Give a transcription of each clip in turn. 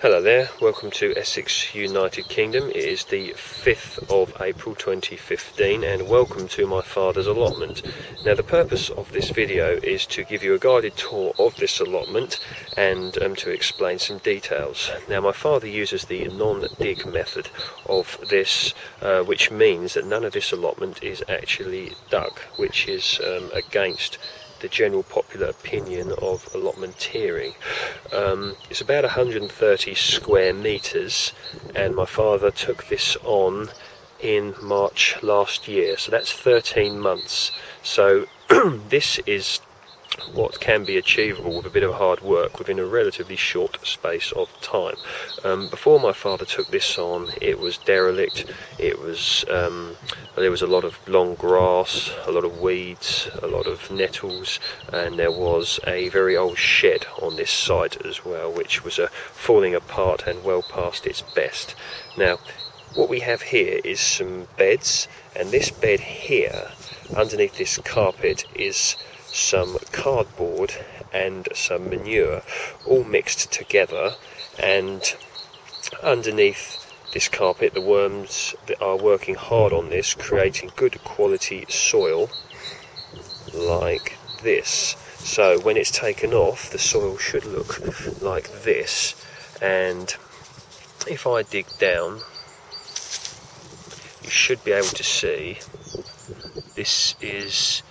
Hello there, welcome to Essex, United Kingdom. It is the 5th of April 2015 and welcome to my father's allotment. Now the purpose of this video is to give you a guided tour of this allotment and to explain some details. Now my father uses the non-dig method of this, which means that none of this allotment is actually dug, which is against the general popular opinion of allotmenteering. It's about 130 square meters, and my father took this on in March last year, so that's 13 months. So this is what can be achievable with a bit of hard work within a relatively short space of time. Before my father took this on, it was derelict. It was there was a lot of long grass, a lot of weeds, a lot of nettles, and there was a very old shed on this site as well, which was falling apart and well past its best. Now what we have here is some beds, and this bed here underneath this carpet is some cardboard and some manure all mixed together, and underneath this carpet the worms that are working hard on this, creating good quality soil like this. So when it's taken off, the soil should look like this, and if I dig down you should be able to see this is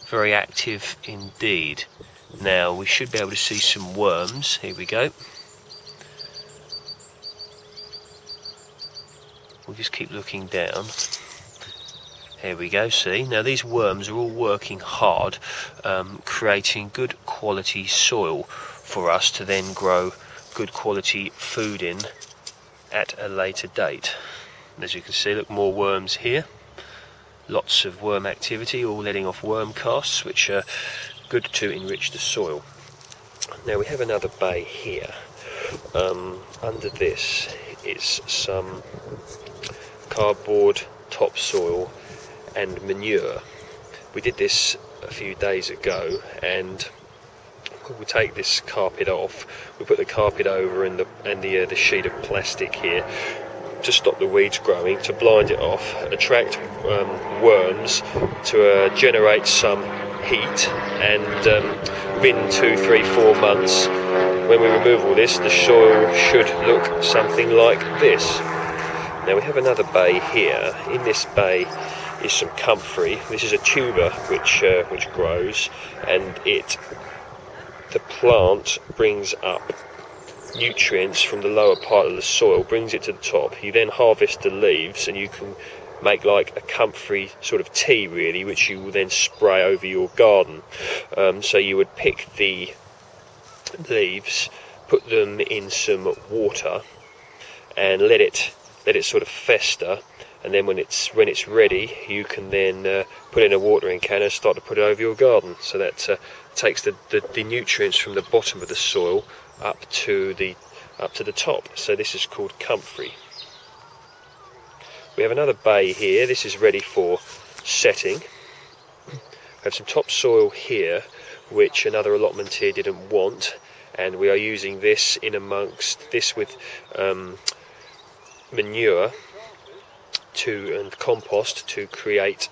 very active indeed. Now we should be able to see some worms. Here we go. We'll just keep looking down. Here we go, see? Now these worms are all working hard, creating good quality soil for us to then grow good quality food in at a later date. As you can see, look, more worms here. Lots of worm activity, all letting off worm casts, which are good to enrich the soil. Now we have another bay here. Under this is some cardboard, topsoil and manure. We did this a few days ago, and we'll take this carpet off. We put the carpet over and the sheet of plastic here to stop the weeds growing, to blind it off, attract worms, to generate some heat, and within 2, 3, 4 months, when we remove all this, the soil should look something like this. Now we have another bay here. In this bay is some comfrey. This is a tuber which grows, and the plant brings up nutrients from the lower part of the soil, brings it to the top. You then harvest the leaves and you can make like a comfrey sort of tea really, which you will then spray over your garden. So you would pick the leaves, put them in some water and let it sort of fester, and then when it's ready you can then put in a watering can and start to put it over your garden. So that takes the nutrients from the bottom of the soil up to the top. So this is called comfrey. We have another bay here. This is ready for setting. We have some topsoil here which another allotmenteer didn't want, and we are using this in amongst this with manure and compost to create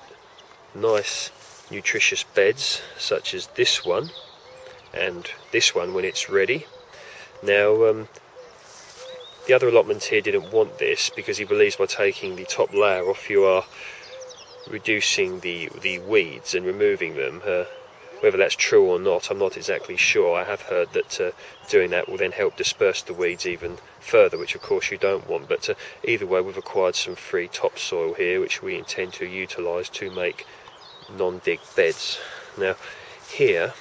nice nutritious beds such as this one and this one when it's ready. Now the other allotmenteer didn't want this because he believes by taking the top layer off you are reducing the weeds and removing them. Whether that's true or not, I'm not exactly sure. I have heard that doing that will then help disperse the weeds even further, which of course you don't want. But either way, we've acquired some free topsoil here which we intend to utilise to make non-dig beds. Now here,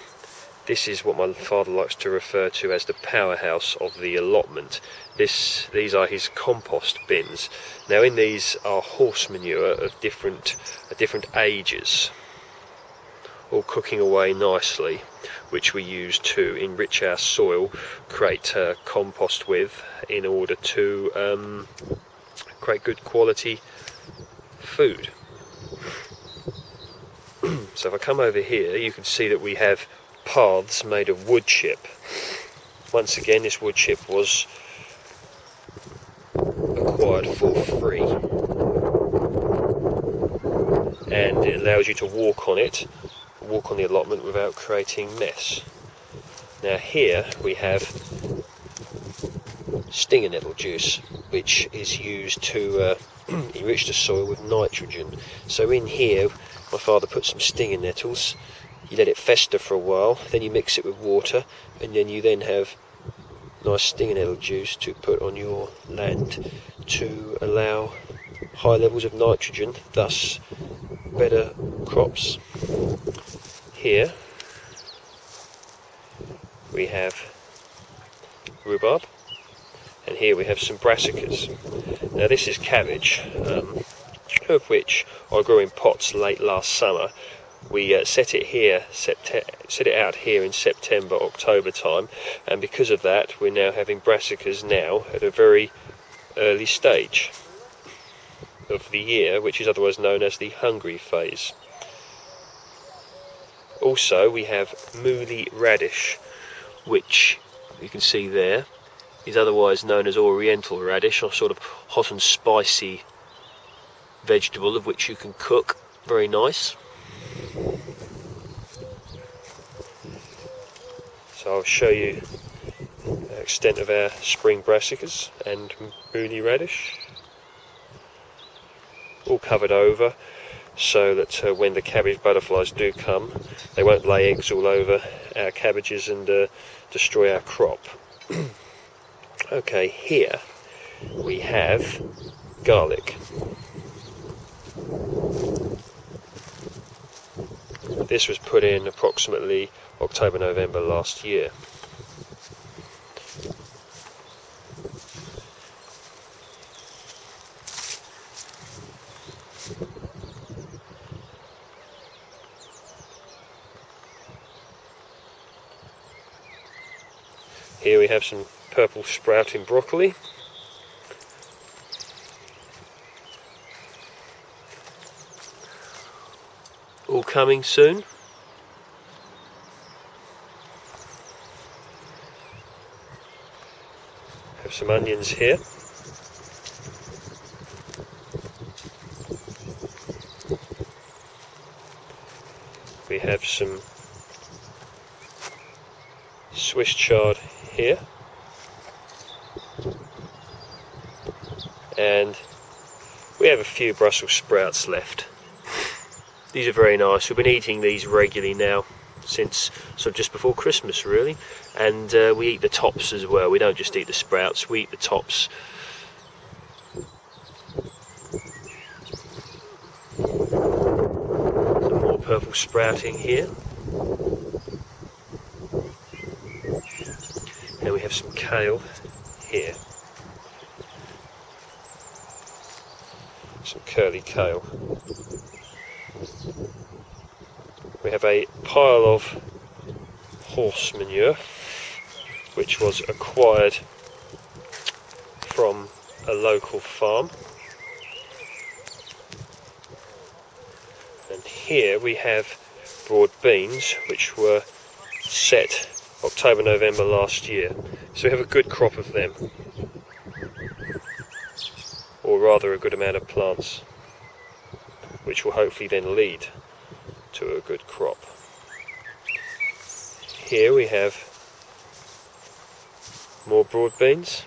this is what my father likes to refer to as the powerhouse of the allotment. These are his compost bins. Now in these are horse manure of different ages, all cooking away nicely, which we use to enrich our soil, create compost with, in order to create good quality food. So if I come over here, you can see that we have paths made of wood chip. Once again, this wood chip was free, and it allows you to walk on the allotment without creating mess. Now here we have stinger nettle juice, which is used to enrich the soil with nitrogen. So in here my father put some stinger nettles, you let it fester for a while, then you mix it with water, and then you then have nice stinger nettle juice to put on your land to allow high levels of nitrogen, thus better crops. Here we have rhubarb, and here we have some brassicas. Now this is cabbage, of which I grew in pots late last summer. We set it out here in September, October time, and because of that we're now having brassicas now at a very early stage of the year, which is otherwise known as the hungry phase. Also we have moolly radish, which you can see there is otherwise known as oriental radish, or sort of hot and spicy vegetable of which you can cook. Very nice. So I'll show you the extent of our spring brassicas and moolly radish, all covered over so that when the cabbage butterflies do come, they won't lay eggs all over our cabbages and destroy our crop. Okay, here we have garlic. This was put in approximately October, November last year. Here we have some purple sprouting broccoli. All coming soon. Have some onions here. We have some Swiss chard here, and we have a few Brussels sprouts left. These are very nice. We've been eating these regularly now since sort of just before Christmas really, and we eat the tops as well. We don't just eat the sprouts, we eat the tops. Some more purple sprouting here, and we have some kale here, some curly kale. We have a pile of horse manure which was acquired from a local farm, and here we have broad beans which were set October, November last year, so we have a good crop of them, or rather a good amount of plants, which will hopefully then lead to a good crop. Here we have more broad beans.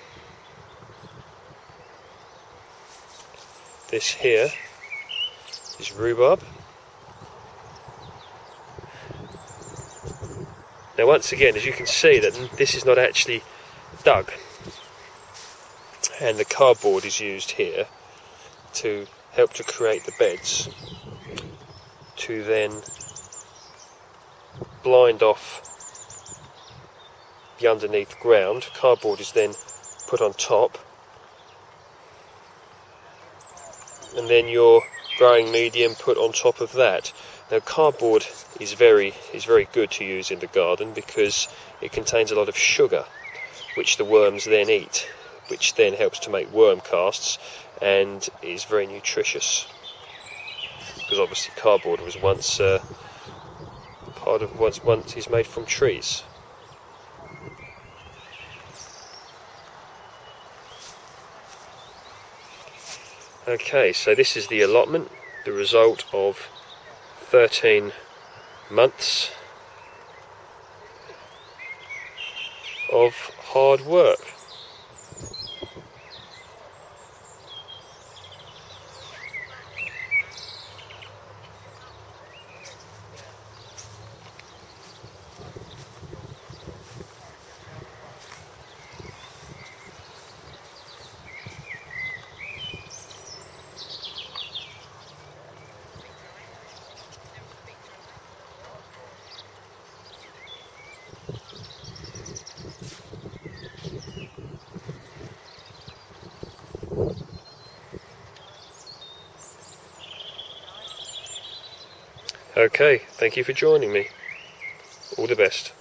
This here is rhubarb. Now once again, as you can see, that this is not actually dug, and the cardboard is used here to help to create the beds, to then blind off the underneath ground. Cardboard is then put on top, and then your growing medium put on top of that. Now cardboard is very good to use in the garden because it contains a lot of sugar which the worms then eat, which then helps to make worm casts and is very nutritious, because obviously cardboard was once once is made from trees. Okay, so this is the allotment, the result of 13 months of hard work. Okay, thank you for joining me. All the best.